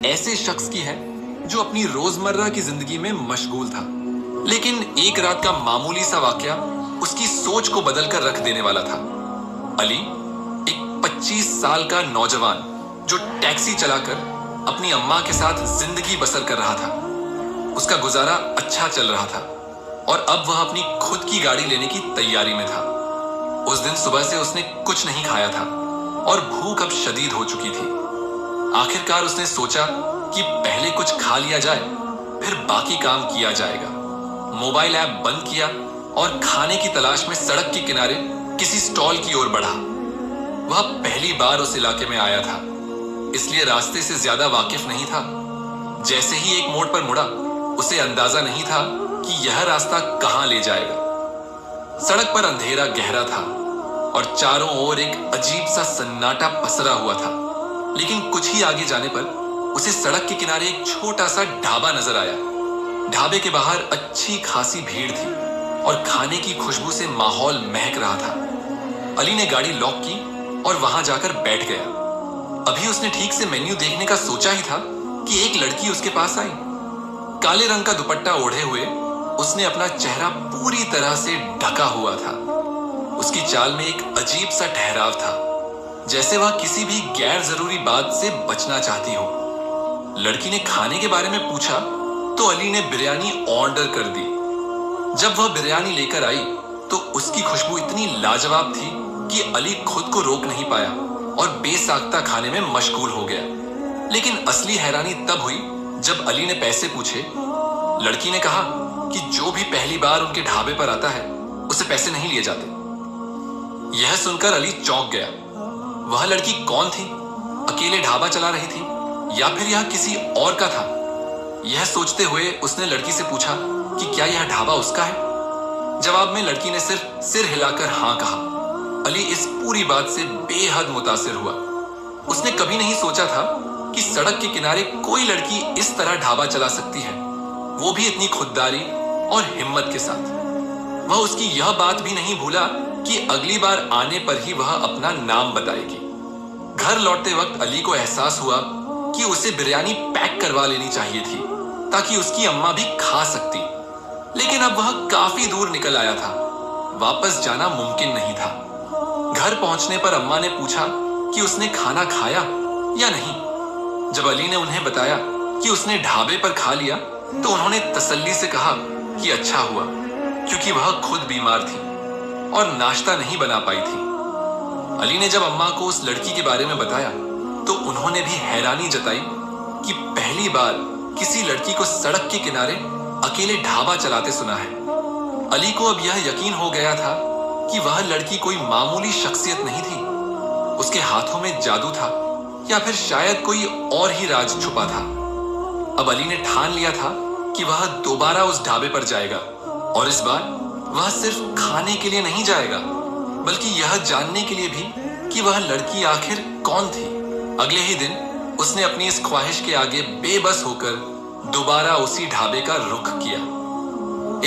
ऐसे शख्स की है जो अपनी रोजमर्रा की जिंदगी में मशगूल था, लेकिन एक रात का मामूली सा वाकया उसकी सोच को बदलकर रख देने वाला था। अली, एक 25 साल का नौजवान जो टैक्सी चलाकर अपनी अम्मा के साथ जिंदगी बसर कर रहा था। उसका गुजारा अच्छा चल रहा था और अब वह अपनी खुद की गाड़ी लेने की तैयारी में था। उस दिन सुबह से उसने कुछ नहीं खाया था और भूख अब शदीद हो चुकी थी। आखिरकार उसने सोचा कि पहले कुछ खा लिया जाए, फिर बाकी काम किया जाएगा। मोबाइल ऐप बंद किया और खाने की तलाश में सड़क के किनारे किसी स्टॉल की ओर बढ़ा। वह पहली बार उस इलाके में आया था, इसलिए रास्ते से ज्यादा वाकिफ नहीं था। जैसे ही एक मोड़ पर मुड़ा, उसे अंदाजा नहीं था कि यह रास्ता कहां ले जाएगा। सड़क पर अंधेरा गहरा था और चारों ओर एक अजीब सा सन्नाटा पसरा हुआ था। लेकिन कुछ ही आगे जाने पर उसे सड़क के किनारे एक छोटा सा ढाबा नजर आया। ढाबे के बाहर अच्छी खासी भीड़ थी और खाने की खुशबू से माहौल महक रहा था। अली ने गाड़ी लॉक की और वहां जाकर बैठ गया। अभी उसने ठीक से मेन्यू देखने का सोचा ही था कि एक लड़की उसके पास आई। काले रंग का दुपट्टा ओढ़े हुए उसने अपना चेहरा पूरी तरह से ढका हुआ था। उसकी चाल में एक अजीब सा ठहराव था, जैसे वह किसी भी गैर जरूरी बात से बचना चाहती हो। लड़की ने खाने के बारे में पूछा तो अली ने बिरयानी ऑर्डर कर दी। जब वह बिरयानी लेकर आई तो उसकी खुशबू इतनी लाजवाब थी कि अली खुद को रोक नहीं पाया और बेसाख्ता खाने में मशगूल हो गया। लेकिन असली हैरानी तब हुई जब अली ने पैसे पूछे। लड़की ने कहा कि जो भी पहली बार उनके ढाबे पर आता है उसे पैसे नहीं लिए जाते। यह सुनकर अली चौंक गया। वह लड़की कौन थी? अकेले ढाबा चला रही थी या फिर यह किसी और का था? यह सोचते हुए उसने लड़की से पूछा कि क्या यह ढाबा उसका है। जवाब में लड़की ने सिर्फ सिर हिलाकर हां कहा। अली इस पूरी बात से बेहद मुतासिर हुआ। उसने कभी नहीं सोचा था कि सड़क के किनारे कोई लड़की इस तरह ढाबा चला सकती है, वो भी इतनी खुददारी और हिम्मत के साथ। वह उसकी यह बात भी नहीं भूला कि अगली बार आने पर ही वह अपना नाम बताएगी। घर लौटते वक्त अली को एहसास हुआ कि उसे बिरयानी पैक करवा लेनी चाहिए थी ताकि उसकी अम्मा भी खा सकती। लेकिन अब वह काफी दूर निकल आया था, वापस जाना मुमकिन नहीं था। घर पहुंचने पर अम्मा ने पूछा कि उसने खाना खाया या नहीं। जब अली ने उन्हें बताया कि उसने ढाबे पर खा लिया तो उन्होंने तसल्ली से कहा कि अच्छा हुआ, क्योंकि वह खुद बीमार थी और नाश्ता नहीं बना पाई थी। अली ने जब अम्मा को उस लड़की के बारे में बताया तो उन्होंने भी हैरानी जताई कि पहली बार किसी लड़की को सड़क के किनारे अकेले ढाबा चलाते सुना है। अली को अब यह यकीन हो गया था कि वह लड़की कोई मामूली शख्सियत नहीं थी। उसके हाथों में जादू था या फिर शायद कोई और ही राज छुपा था। अब अली ने ठान लिया था कि वह दोबारा उस ढाबे पर जाएगा और इस बार वह सिर्फ खाने के लिए नहीं जाएगा, बल्कि यह जानने के लिए भी कि वह लड़की आखिर कौन थी। अगले ही दिन उसने अपनी इस ख्वाहिश के आगे बेबस होकर दोबारा उसी ढाबे का रुख किया।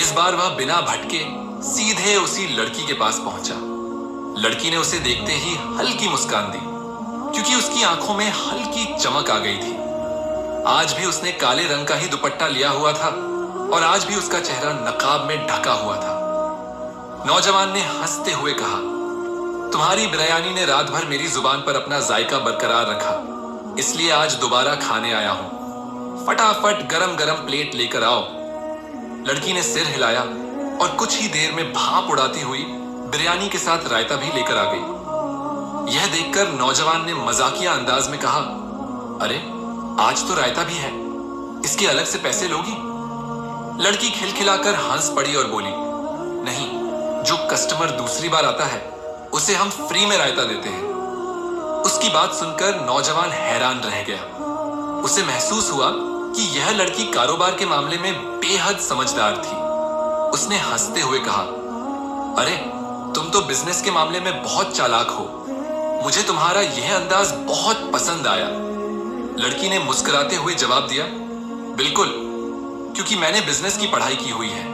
इस बार वह बिना भटके सीधे उसी लड़की के पास पहुंचा। लड़की ने उसे देखते ही हल्की मुस्कान दी, क्योंकि उसकी आंखों में हल्की चमक आ गई थी। आज भी उसने काले रंग का ही दुपट्टा लिया हुआ था और आज भी उसका चेहरा नकाब में ढका हुआ था। नौजवान ने हंसते हुए कहा, तुम्हारी बिरयानी ने रात भर मेरी जुबान पर अपना जायका बरकरार रखा, इसलिए आज दोबारा खाने आया हूं। फटाफट गरम गरम प्लेट लेकर आओ। लड़की ने सिर हिलाया और कुछ ही देर में भाप उड़ाती हुई बिरयानी के साथ रायता भी लेकर आ गई। यह देखकर नौजवान ने मजाकिया अंदाज में कहा, अरे आज तो रायता भी है, इसके अलग से पैसे लोगी? लड़की खिलखिलाकर हंस पड़ी और बोली, नहीं, जो कस्टमर दूसरी बार आता है उसे हम फ्री में रायता देते हैं। उसकी बात सुनकर नौजवान हैरान रह गया। उसे महसूस हुआ कि यह लड़की कारोबार के मामले में बेहद समझदार थी। उसने हंसते हुए कहा, अरे तुम तो बिजनेस के मामले में बहुत चालाक हो, मुझे तुम्हारा यह अंदाज बहुत पसंद आया। लड़की ने मुस्कुराते हुए जवाब दिया, बिल्कुल, क्योंकि मैंने बिजनेस की पढ़ाई की हुई है।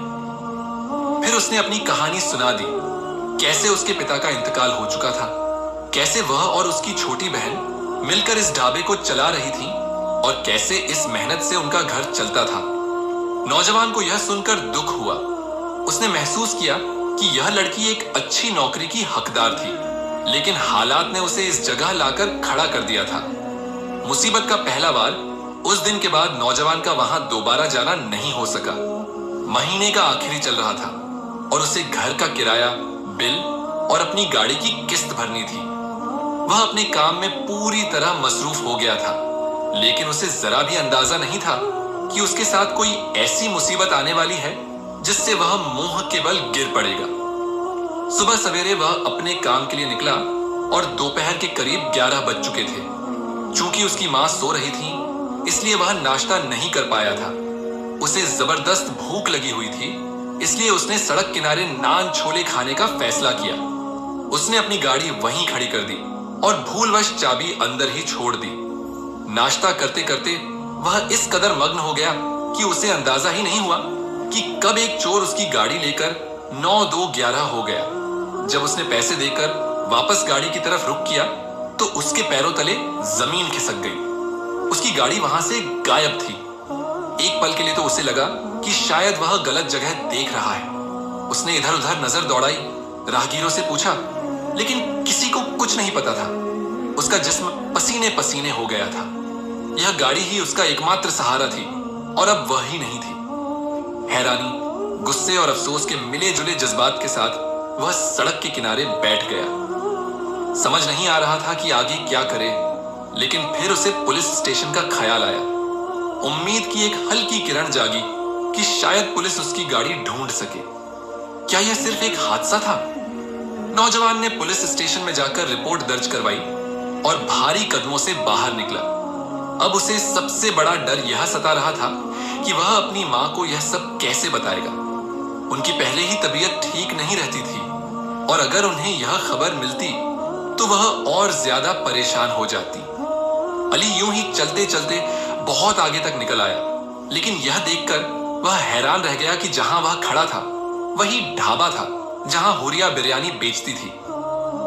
फिर उसने अपनी कहानी सुना दी, कैसे उसके पिता का इंतकाल हो चुका था, कैसे वह और उसकी छोटी बहन मिलकर इस ढाबे को चला रही थी और कैसे इस मेहनत से उनका घर चलता था। नौजवान को यह सुनकर दुख हुआ। उसने महसूस किया कि यह लड़की एक अच्छी नौकरी की हकदार थी, लेकिन हालात ने उसे इस जगह लाकर खड़ा कर दिया था। मुसीबत का पहला वार उस दिन के बाद नौजवान का वहां दोबारा जाना नहीं हो सका। महीने का आखिरी चल रहा था और उसे घर का किराया, बिल और अपनी गाड़ी की किस्त भरनी थी। वह अपने काम में पूरी तरह मसरूफ हो गया था, लेकिन उसे जरा भी अंदाजा नहीं था कि उसके साथ कोई ऐसी मुसीबत आने वाली है जिससे वह मोह के बल गिर पड़ेगा। सुबह सवेरे वह अपने काम के लिए निकला और दोपहर के करीब 11 बज चुके थे। चूंकि उसकी मां सो रही थी, इसलिए वह नाश्ता नहीं कर पाया था। उसे जबरदस्त भूख लगी हुई थी, इसलिए उसने सड़क किनारे नान छोले खाने का फैसला किया। उसने अपनी गाड़ी वहीं खड़ी कर दी और भूलवश चाबी अंदर ही छोड़ दी। नाश्ता करते करते वह इस कदर मग्न हो गया कि उसे अंदाजा ही नहीं हुआ कि कब एक चोर उसकी गाड़ी लेकर 9-2-11 हो गया। जब उसने पैसे देकर वापस गाड़ी की तरफ रुख किया तो उसके पैरों तले जमीन खिसक गई। उसकी गाड़ी वहां से गायब थी। एक पल के लिए तो उसे लगा कि शायद वह गलत जगह देख रहा है। उसने इधर उधर नजर दौड़ाई, राहगीरों से पूछा, लेकिन किसी को कुछ नहीं पता था। उसका जिस्म पसीने पसीने हो गया था। यह गाड़ी ही उसका एकमात्र सहारा थी और अब वह ही नहीं थी। हैरानी, गुस्से और अफसोस के मिले जुले जज्बात के साथ वह सड़क के किनारे बैठ गया। समझ नहीं आ रहा था कि आगे क्या करे, लेकिन फिर उसे पुलिस स्टेशन का ख्याल आया। उम्मीद की एक हल्की किरण जागी कि शायद पुलिस उसकी गाड़ी ढूंढ सके। क्या यह सिर्फ एक हादसा था? नौजवान ने पुलिस स्टेशन में जाकर रिपोर्ट दर्ज करवाई और भारी कदमों से बाहर निकला। अब उसे सबसे बड़ा डर यह सता रहा था कि वह अपनी मां को यह सब कैसे बताएगा। उनकी पहले ही तबीयत ठीक नहीं रहती थी और अगर उन्हें यह खबर मिलती तो वह और ज्यादा परेशान हो जाती। अली यूं ही चलते चलते बहुत आगे तक निकल आया, लेकिन यह देखकर वह हैरान रह गया कि जहां वह खड़ा था वही ढाबा था जहां हुरिया बिरयानी बेचती थी।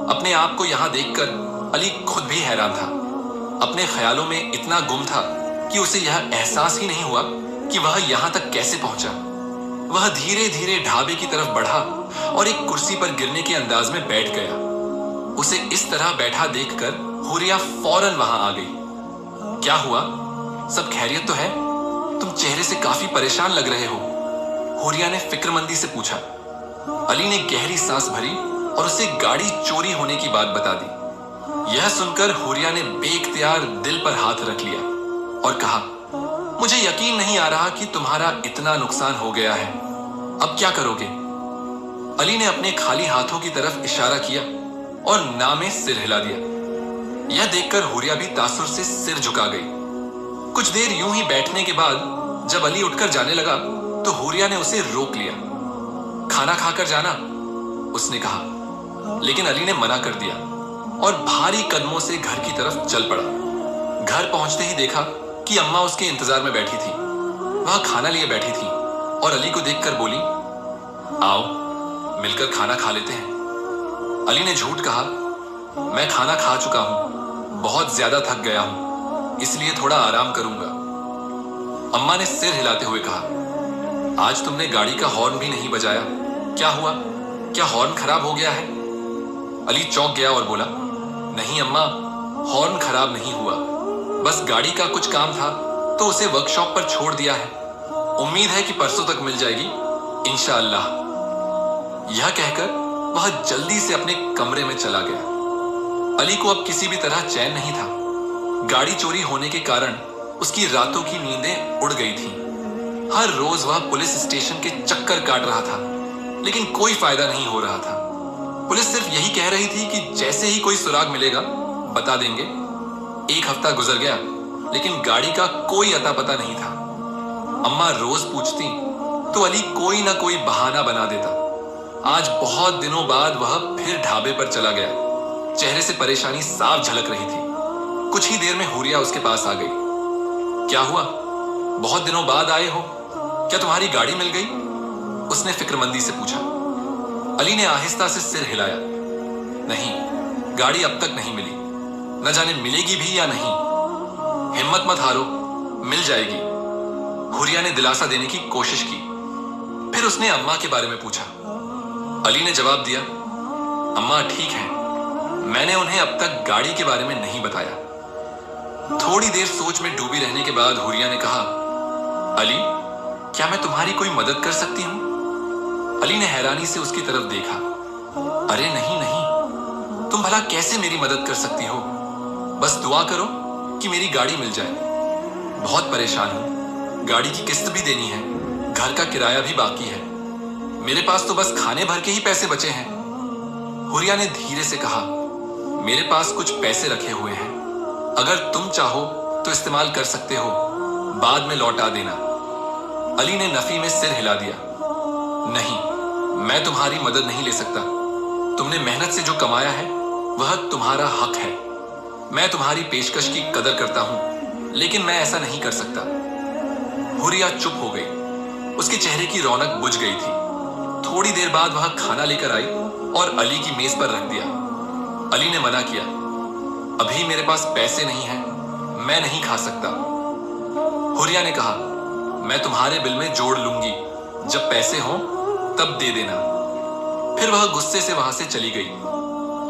अपने आप को यहां देखकर अली खुद भी हैरान था। अपने ख्यालों में इतना गुम था कि उसे यह एहसास ही नहीं हुआ कि वह यहां तक कैसे पहुंचा। वह धीरे धीरे ढाबे की तरफ बढ़ा और एक कुर्सी पर गिरने के अंदाज में बैठ गया। उसे इस तरह बैठा देखकर हुरिया फौरन वहां आ गई। क्या हुआ? सब खैरियत तो है? तुम चेहरे से काफी परेशान लग रहे हो, हुरिया ने फिक्रमंदी से पूछा। अली ने गहरी सांस भरी और उसे गाड़ी चोरी होने की बात बता दी। यह सुनकर हुरिया ने बेइख्तियार दिल पर हाथ रख लिया और कहा, मुझे यकीन नहीं आ रहा कि तुम्हारा इतना नुकसान हो गया है। अब क्या करोगे? अली ने अपने खाली हाथों की तरफ इशारा किया और ना में सिर हिला दिया। यह देखकर हुरिया भी तासुर से सिर झुका गई। कुछ देर यूं ही बैठने के बाद जब अली उठकर जाने लगा तो हुरिया ने उसे रोक लिया। खाना खाकर जाना, उसने कहा, लेकिन अली ने मना कर दिया और भारी कदमों से घर की तरफ चल पड़ा। घर पहुंचते ही देखा कि अम्मा उसके इंतजार में बैठी थी। वह खाना लिए बैठी थी और अली को देखकर बोली, आओ मिलकर खाना खा लेते हैं। अली ने झूठ कहा, मैं खाना खा चुका हूं, बहुत ज्यादा थक गया हूं, इसलिए थोड़ा आराम करूंगा। अम्मा ने सिर हिलाते हुए कहा, आज तुमने गाड़ी का हॉर्न भी नहीं बजाया, क्या हुआ? क्या हॉर्न खराब हो गया है? अली चौंक गया और बोला, नहीं अम्मा, हॉर्न खराब नहीं हुआ, बस गाड़ी का कुछ काम था तो उसे वर्कशॉप पर छोड़ दिया है। उम्मीद है कि परसों तक मिल जाएगी इंशाअल्लाह। यह कहकर वह जल्दी से अपने कमरे में चला गया। अली को अब किसी भी तरह चैन नहीं था। गाड़ी चोरी होने के कारण उसकी रातों की नींदें उड़ गई थीं। हर रोज वह पुलिस स्टेशन के चक्कर काट रहा था, लेकिन कोई फायदा नहीं हो रहा था। पुलिस सिर्फ यही कह रही थी कि जैसे ही कोई सुराग मिलेगा बता देंगे। एक हफ्ता गुजर गया, लेकिन गाड़ी का कोई अता पता नहीं था। अम्मा रोज पूछती तो अली कोई ना कोई बहाना बना देता। आज बहुत दिनों बाद वह फिर ढाबे पर चला गया। चेहरे से परेशानी साफ झलक रही थी। कुछ ही देर में हुरिया उसके पास आ गई। क्या हुआ? बहुत दिनों बाद आए हो, क्या तुम्हारी गाड़ी मिल गई? उसने फिक्रमंदी से पूछा। अली ने आहिस्ता से सिर हिलाया। नहीं, गाड़ी अब तक नहीं मिली, न जाने मिलेगी भी या नहीं। हिम्मत मत हारो, मिल जाएगी। हुरिया ने दिलासा देने की कोशिश की। फिर उसने अम्मा के बारे में पूछा। अली ने जवाब दिया, अम्मा ठीक है, मैंने उन्हें अब तक गाड़ी के बारे में नहीं बताया। थोड़ी देर सोच में डूबी रहने के बाद हुरिया ने कहा, अली क्या मैं तुम्हारी कोई मदद कर सकती हूं? अली ने हैरानी से उसकी तरफ देखा। अरे नहीं नहीं, तुम भला कैसे मेरी मदद कर सकती हो? बस दुआ करो कि मेरी गाड़ी मिल जाए। बहुत परेशान हूं, गाड़ी की किस्त भी देनी है, घर का किराया भी बाकी है, मेरे पास तो बस खाने भर के ही पैसे बचे हैं। हुरिया ने धीरे से कहा, मेरे पास कुछ पैसे रखे हुए हैं, अगर तुम चाहो तो इस्तेमाल कर सकते हो, बाद में लौटा देना। अली ने नफी में सिर हिला दिया। नहीं, मैं तुम्हारी मदद नहीं ले सकता। तुमने मेहनत से जो कमाया है वह तुम्हारा हक है। मैं तुम्हारी पेशकश की कदर करता हूं, लेकिन मैं ऐसा नहीं कर सकता। हुरिया चुप हो गई। उसके चेहरे की रौनक बुझ गई थी। थोड़ी देर बाद वह खाना लेकर आई और अली की मेज पर रख दिया। अली ने मना किया, अभी मेरे पास पैसे नहीं हैं, मैं नहीं खा सकता। हुरिया ने कहा, मैं तुम्हारे बिल में जोड़ लूंगी, जब पैसे हों तब दे देना। फिर वह गुस्से से वहां से चली गई।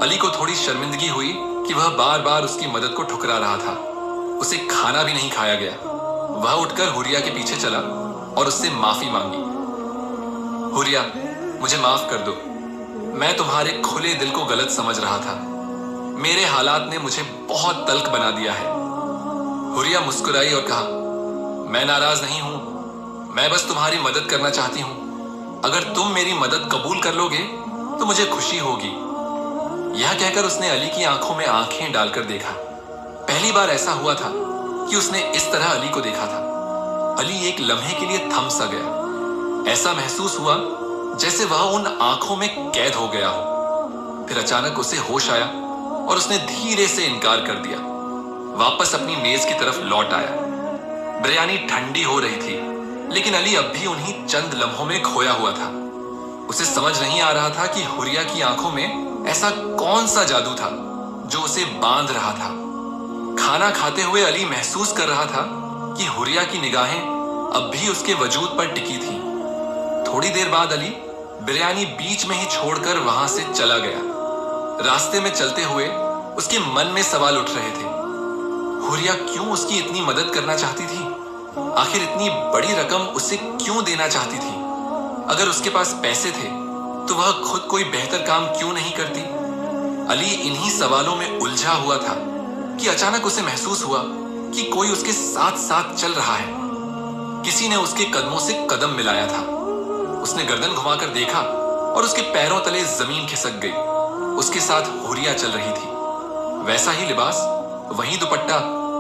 अली को थोड़ी शर्मिंदगी हुई कि वह बार बार उसकी मदद को ठुकरा रहा था। उसे खाना भी नहीं खाया गया। वह उठकर हुरिया के पीछे चला और उससे माफी मांगी। हुरिया, मुझे माफ कर दो, मैं तुम्हारे खुले दिल को गलत समझ रहा था। मेरे हालात ने मुझे बहुत तल्ख बना दिया है। हुरिया मुस्कुराई और कहा, मैं नाराज नहीं हूं, मैं बस तुम्हारी मदद करना चाहती हूं। अगर तुम मेरी मदद कबूल कर लोगे तो मुझे खुशी होगी। यह कहकर उसने अली की आंखों में आंखें डालकर देखा। पहली बार ऐसा हुआ था कि उसने इस तरह अली को देखा था। अली एक लम्हे के लिए थम सा गया। ऐसा महसूस हुआ जैसे वह उन आंखों में कैद हो गया हो। फिर अचानक उसे होश आया और उसने धीरे से इनकार कर दिया। वापस अपनी मेज की तरफ लौट आया। बिरयानी ठंडी हो रही थी, लेकिन अली अब भी उन्हीं चंद लम्हों में खोया हुआ था। उसे समझ नहीं आ रहा था कि हुरिया की आंखों में ऐसा कौन सा जादू था जो उसे बांध रहा था। खाना खाते हुए अली महसूस कर रहा था कि हुरिया की निगाहें अब भी उसके वजूद पर टिकी थी। थोड़ी देर बाद अली बिरयानी बीच में ही छोड़कर वहां से चला गया। रास्ते में चलते हुए उसके मन में सवाल उठ रहे थे। हुरिया क्यों उसकी इतनी मदद करना चाहती थी? आखिर इतनी बड़ी रकम उसे क्यों देना चाहती थी? अगर उसके पास पैसे थे तो वह खुद कोई बेहतर काम क्यों नहीं करती? अली इन्हीं सवालों में उलझा हुआ था कि अचानक उसे महसूस हुआ कि कोई उसके साथ साथ चल रहा है। किसी ने उसके कदमों से कदम मिलाया था। उसने गर्दन घुमाकर देखा और उसके पैरों तले जमीन खिसक गई। उसके साथ हुरिया चल रही थी। वैसा ही लिबास, वही दुपट्टा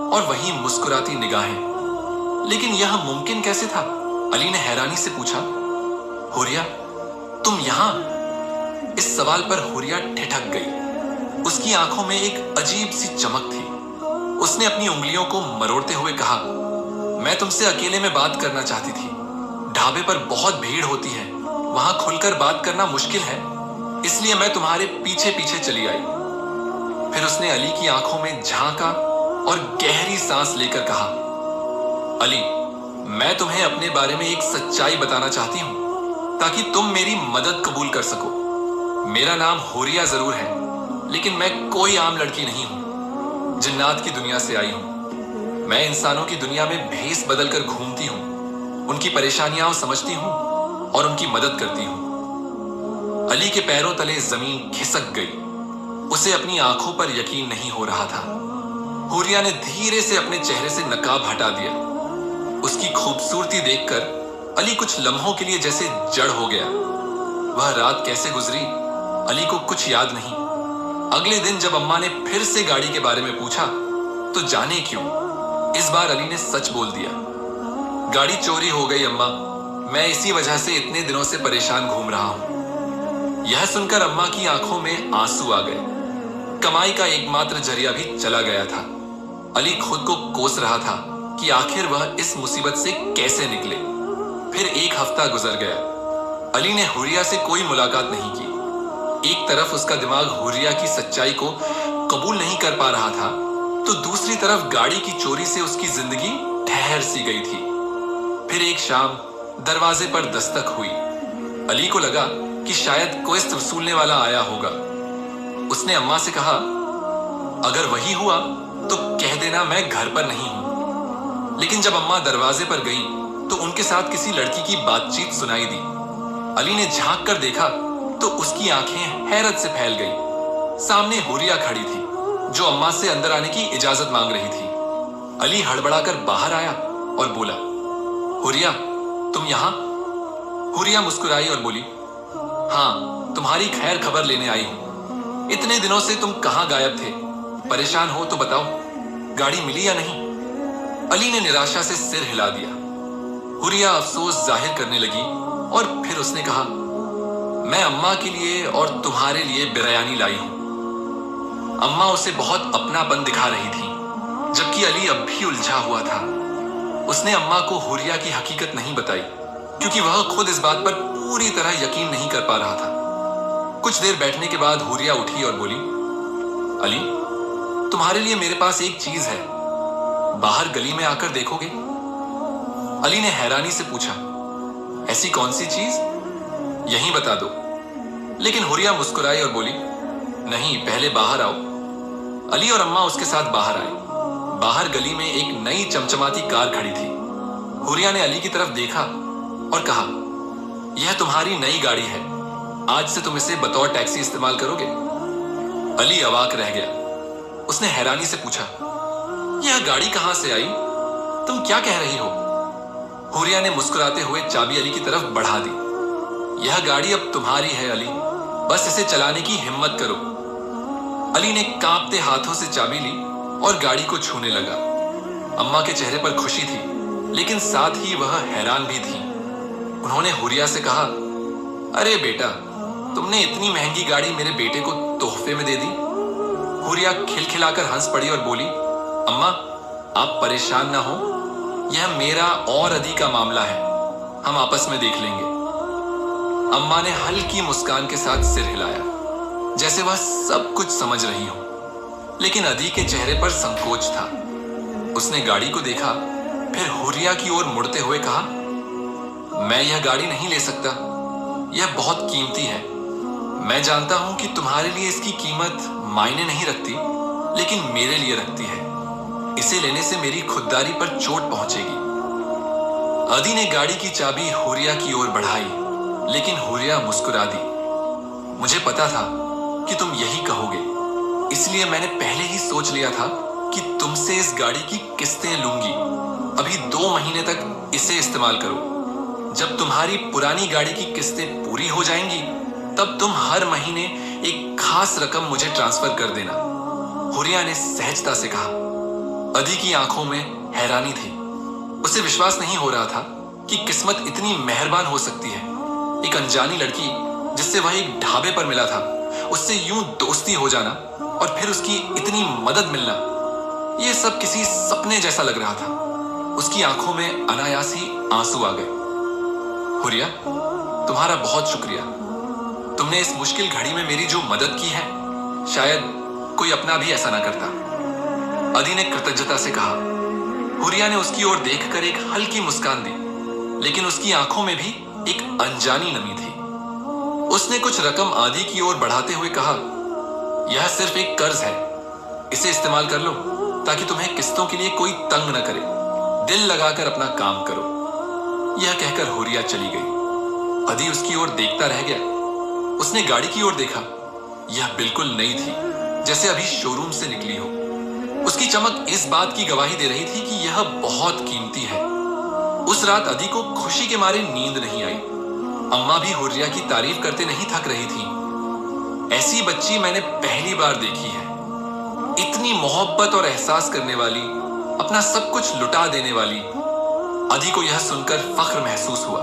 और वही मुस्कुराती निगाहें। लेकिन यह मुमकिन कैसे था? अली ने हैरानी से पूछा, हुरिया तुम यहां? इस सवाल पर हुरिया ठिठक गई। उसकी आंखों में एक अजीब सी चमक थी। उसने अपनी उंगलियों को मरोड़ते हुए कहा, मैं तुमसे अकेले में बात करना चाहती थी। ढाबे पर बहुत भीड़ होती है, वहां खुलकर बात करना मुश्किल है, इसलिए मैं तुम्हारे पीछे पीछे चली आई। फिर उसने अली की आंखों में झांका और गहरी सांस लेकर कहा, अली मैं तुम्हें अपने बारे में एक सच्चाई बताना चाहती हूं ताकि तुम मेरी मदद कबूल कर सको। मेरा नाम हुरिया जरूर है, लेकिन मैं कोई आम लड़की नहीं हूं। जिन्नात की दुनिया से आई हूं। मैं इंसानों की दुनिया में भेस बदल कर घूमती हूं, उनकी परेशानियां समझती हूं और उनकी मदद करती हूं। अली के पैरों तले जमीन खिसक गई। उसे अपनी आंखों पर यकीन नहीं हो रहा था। हुरिया ने धीरे से अपने चेहरे से नकाब हटा दिया। उसकी खूबसूरती देखकर अली कुछ लम्हों के लिए जैसे जड़ हो गया। वह रात कैसे गुजरी अली को कुछ याद नहीं। अगले दिन जब अम्मा ने फिर से गाड़ी के बारे में पूछा तो जाने क्यों इस बार अली ने सच बोल दिया, गाड़ी चोरी हो गई अम्मा, मैं इसी वजह से इतने दिनों से परेशान घूम रहा हूं। यह सुनकर अम्मा की आंखों में आंसू आ गए। कमाई का एकमात्र जरिया भी चला गया था। अली खुद को कोस रहा था कि आखिर वह इस मुसीबत से कैसे निकले। फिर एक हफ्ता गुजर गया। अली ने हुरिया से कोई मुलाकात नहीं की। एक तरफ उसका दिमाग हुरिया की सच्चाई को कबूल नहीं कर पा रहा था, तो दूसरी तरफ गाड़ी की चोरी से उसकी जिंदगी ठहर सी गई थी। फिर एक शाम दरवाजे पर दस्तक हुई। अली को लगा कि शायद क्वेस्ट वसूलने वाला आया होगा। उसने अम्मा से कहा, अगर वही हुआ तो कह देना मैं घर पर नहीं हूं। लेकिन जब अम्मा दरवाजे पर गई तो उनके साथ किसी लड़की की बातचीत सुनाई दी। अली ने झांक कर देखा तो उसकी आंखें हैरत से फैल गई। सामने हुरिया खड़ी थी जो अम्मा से अंदर आने की इजाजत मांग रही थी। अली हड़बड़ाकर बाहर आया और बोला, हुरिया तुम यहां? हुरिया मुस्कुराई और बोली, हाँ तुम्हारी खैर खबर लेने आई हूं। इतने दिनों से तुम कहां गायब थे? परेशान हो तो बताओ, गाड़ी मिली या नहीं? अली ने निराशा से सिर हिला दिया। हुरिया अफसोस जाहिर करने लगी और फिर उसने कहा, मैं अम्मा के लिए और तुम्हारे लिए बिरयानी लाई हूं। अम्मा उसे बहुत अपनापन दिखा रही थी, जबकि अली अब भी उलझा हुआ था। उसने अम्मा को हुरिया की हकीकत नहीं बताई क्योंकि वह खुद इस बात पर पूरी तरह यकीन नहीं कर पा रहा था। कुछ देर बैठने के बाद हुरिया उठी और बोली, अली तुम्हारे लिए मेरे पास एक चीज है, बाहर गली में आकर देखोगे? अली ने हैरानी से पूछा, ऐसी कौन सी चीज? यहीं बता दो। लेकिन हुरिया मुस्कुराई और बोली, नहीं पहले बाहर आओ। अली और अम्मा उसके साथ बाहर आए। बाहर गली में एक नई चमचमाती कार खड़ी थी। हुरिया ने अली की तरफ देखा और कहा, यह तुम्हारी नई गाड़ी है, आज से तुम इसे बतौर टैक्सी इस्तेमाल करोगे? अली अवाक रह गया। उसने हैरानी से पूछा, यह गाड़ी कहां से आई? तुम क्या कह रही हो? हुरिया ने मुस्कुराते हुए चाबी अली की तरफ बढ़ा दी। यह गाड़ी अब तुम्हारी है अली, बस इसे चलाने की हिम्मत करो। अली ने कांपते हाथों से चाबी ली और गाड़ी को छूने लगा। अम्मा के चेहरे पर खुशी थी, लेकिन साथ ही वह हैरान भी थी। उन्होंने हुरिया से कहा, अरे बेटा, तुमने इतनी महंगी गाड़ी मेरे बेटे को तोहफे में दे दी? हुरिया खिलखिलाकर हंस पड़ी और बोली, अम्मा आप परेशान ना हो, यह मेरा और अदी का मामला है, हम आपस में देख लेंगे। अम्मा ने हल्की मुस्कान के साथ सिर हिलाया, जैसे वह सब कुछ समझ रही हो। लेकिन अदी के चेहरे पर संकोच था। उसने गाड़ी को देखा, फिर हुरिया की ओर मुड़ते हुए कहा, मैं यह गाड़ी नहीं ले सकता, यह बहुत कीमती है। मैं जानता हूं कि तुम्हारे लिए इसकी कीमत मायने नहीं रखती, लेकिन मेरे लिए रखती है। इसे लेने से मेरी खुददारी पर चोट पहुंचेगी। अदी ने गाड़ी की चाबी हुरिया की ओर बढ़ाई, लेकिन हुरिया मुस्कुरा दी। मुझे पता था कि तुम यही कहोगे, इसलिए मैंने पहले ही सोच लिया था कि तुमसे इस गाड़ी की किस्तें लूंगी। अभी 2 महीने तक इसे इस्तेमाल करो। जब तुम्हारी पुरानी गाड़ी की किस्तें पूरी हो जाएंगी, तब तुम हर महीने एक खास रकम मुझे ट्रांसफर कर देना। हुरिया ने सहजता से कहा। अदी की आंखों में हैरानी थी। उसे विश्वास नहीं हो रहा था कि किस्मत इतनी मेहरबान हो सकती है। एक अनजानी लड़की जिससे वह एक ढाबे पर मिला था, उससे यूं दोस्ती हो जाना और फिर उसकी इतनी मदद मिलना, यह सब किसी सपने जैसा लग रहा था। उसकी आंखों में अनायास ही आंसू आ गए। हुरिया, तुम्हारा बहुत शुक्रिया। तुमने इस मुश्किल घड़ी में मेरी जो मदद की है, शायद कोई अपना भी ऐसा ना करता। अदी ने कृतज्ञता से कहा। हुरिया ने उसकी ओर देखकर एक हल्की मुस्कान दी, लेकिन उसकी आंखों में भी एक अनजानी नमी थी। उसने कुछ रकम आदि की ओर बढ़ाते हुए कहा, यह सिर्फ एक कर्ज है, इसे इस्तेमाल कर लो ताकि तुम्हें किस्तों के लिए कोई तंग न करे। दिल लगाकर अपना काम करो। यह कहकर हुरिया चली गई। अदी उसकी ओर देखता रह गया। उसने गाड़ी की ओर देखा। यह बिल्कुल नई थी, जैसे अभी शोरूम से निकली हो। उसकी चमक इस बात की गवाही दे रही थी कि यह बहुत कीमती है। उस रात अदी को खुशी के मारे नींद नहीं आई। अम्मा भी हुरिया की तारीफ करते नहीं थक रही थी। ऐसी बच्ची मैंने पहली बार देखी है, इतनी मोहब्बत और एहसास करने वाली, अपना सब कुछ लुटा देने वाली। अदी को यह सुनकर फख्र महसूस हुआ।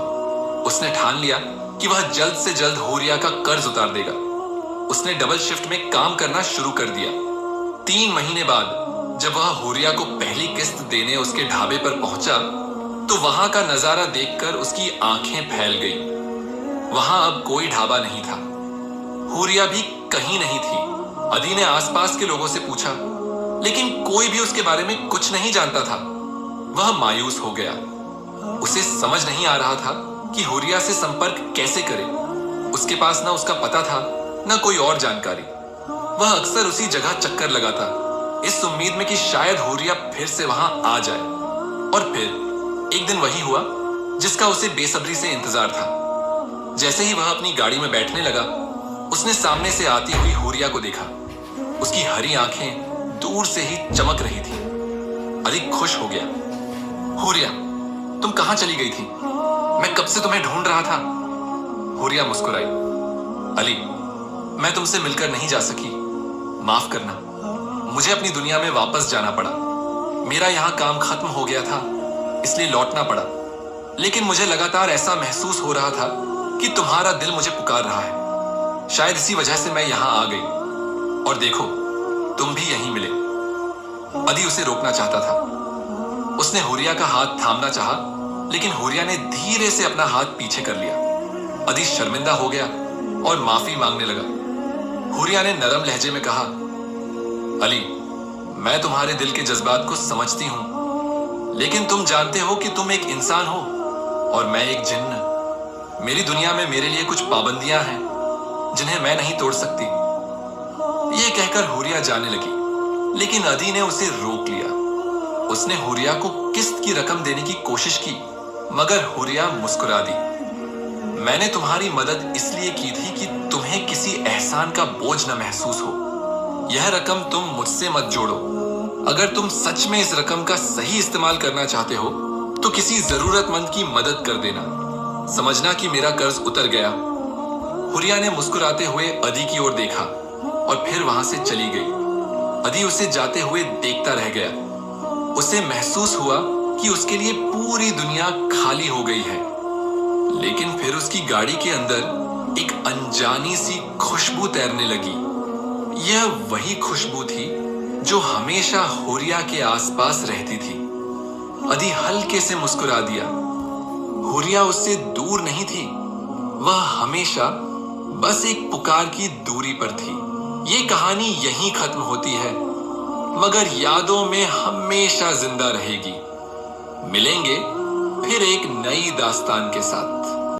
उसने ठान लिया कि वह जल्द से जल्द हुरिया का कर्ज उतार देगा। उसने डबल शिफ्ट में काम करना शुरू कर दिया। 3 महीने बाद जब वह हुरिया को पहली किस्त देने उसके ढाबे पर पहुंचा, तो वहां का नजारा देखकर उसकी आंखें फैल गई। वहां अब कोई ढाबा नहीं था। हुरिया भी कहीं नहीं थी। अदी ने आसपास के लोगों से पूछा, लेकिन कोई भी उसके बारे में कुछ नहीं जानता था। वह मायूस हो गया। उसे समझ नहीं आ रहा था कि हुरिया से संपर्क कैसे करे। उसके पास ना उसका पता था, ना कोई और जानकारी। वह अक्सर उसी जगह चक्कर लगाता, इस उम्मीद में कि शायद हुरिया फिर से वहां आ जाए। और फिर एक दिन वही हुआ जिसका उसे बेसब्री से इंतजार था। जैसे ही वह अपनी गाड़ी में बैठने लगा, उसने सामने से आती हुई हुरिया को देखा। उसकी हरी आंखें दूर से ही चमक रही थी। अधिक खुश हो गया। हुरिया, तुम कहां चली गई थी? मैं कब से तुम्हें ढूंढ रहा था। हुरिया मुस्कुराई। अली, मैं तुमसे मिलकर नहीं जा सकी, माफ करना। मुझे अपनी दुनिया में वापस जाना पड़ा। मेरा यहां काम खत्म हो गया था, इसलिए लौटना पड़ा। लेकिन मुझे लगातार ऐसा महसूस हो रहा था कि तुम्हारा दिल मुझे पुकार रहा है। शायद इसी वजह से मैं यहां आ गई। और देखो, तुम भी यहीं मिले। अदी उसे रोकना चाहता था। उसने हुरिया का हाथ थामना चाहा, लेकिन हुरिया ने धीरे से अपना हाथ पीछे कर लिया। अदी शर्मिंदा हो गया और माफी मांगने लगा। हुरिया ने नरम लहजे में कहा, अली, मैं तुम्हारे दिल के जज्बात को समझती हूं, लेकिन तुम जानते हो कि तुम एक इंसान हो और मैं एक जिन्न। मेरी दुनिया में मेरे लिए कुछ पाबंदियां हैं जिन्हें मैं नहीं तोड़ सकती। यह कहकर हुरिया जाने लगी, लेकिन अदी ने उसे रोक लिया। उसने हुरिया को किस्त की रकम देने की कोशिश की, मगर हुरिया मुस्कुरा दी। मैंने तुम्हारी मदद इसलिए की थी कि तुम्हें किसी एहसान का बोझ न महसूस हो। यह रकम तुम मुझसे मत जोड़ो। अगर तुम सच में इस रकम का सही इस्तेमाल करना चाहते हो तो किसी जरूरतमंद की मदद कर देना। समझना कि मेरा कर्ज उतर गया। हुरिया ने मुस्कुराते हुए अदी की ओर देखा और फिर वहां से चली गई। अदी उसे जाते हुए देखता रह गया। उसे महसूस हुआ कि उसके लिए पूरी दुनिया खाली हो गई है। लेकिन फिर उसकी गाड़ी के अंदर एक अनजानी सी खुशबू तैरने लगी। यह वही खुशबू थी जो हमेशा हुरिया के आसपास रहती थी। अदी हल्के से मुस्कुरा दिया। हुरिया उससे दूर नहीं थी, वह हमेशा बस एक पुकार की दूरी पर थी। ये कहानी यहीं खत्म होती है, मगर यादों में हमेशा जिंदा रहेगी। मिलेंगे फिर एक नई दास्तान के साथ।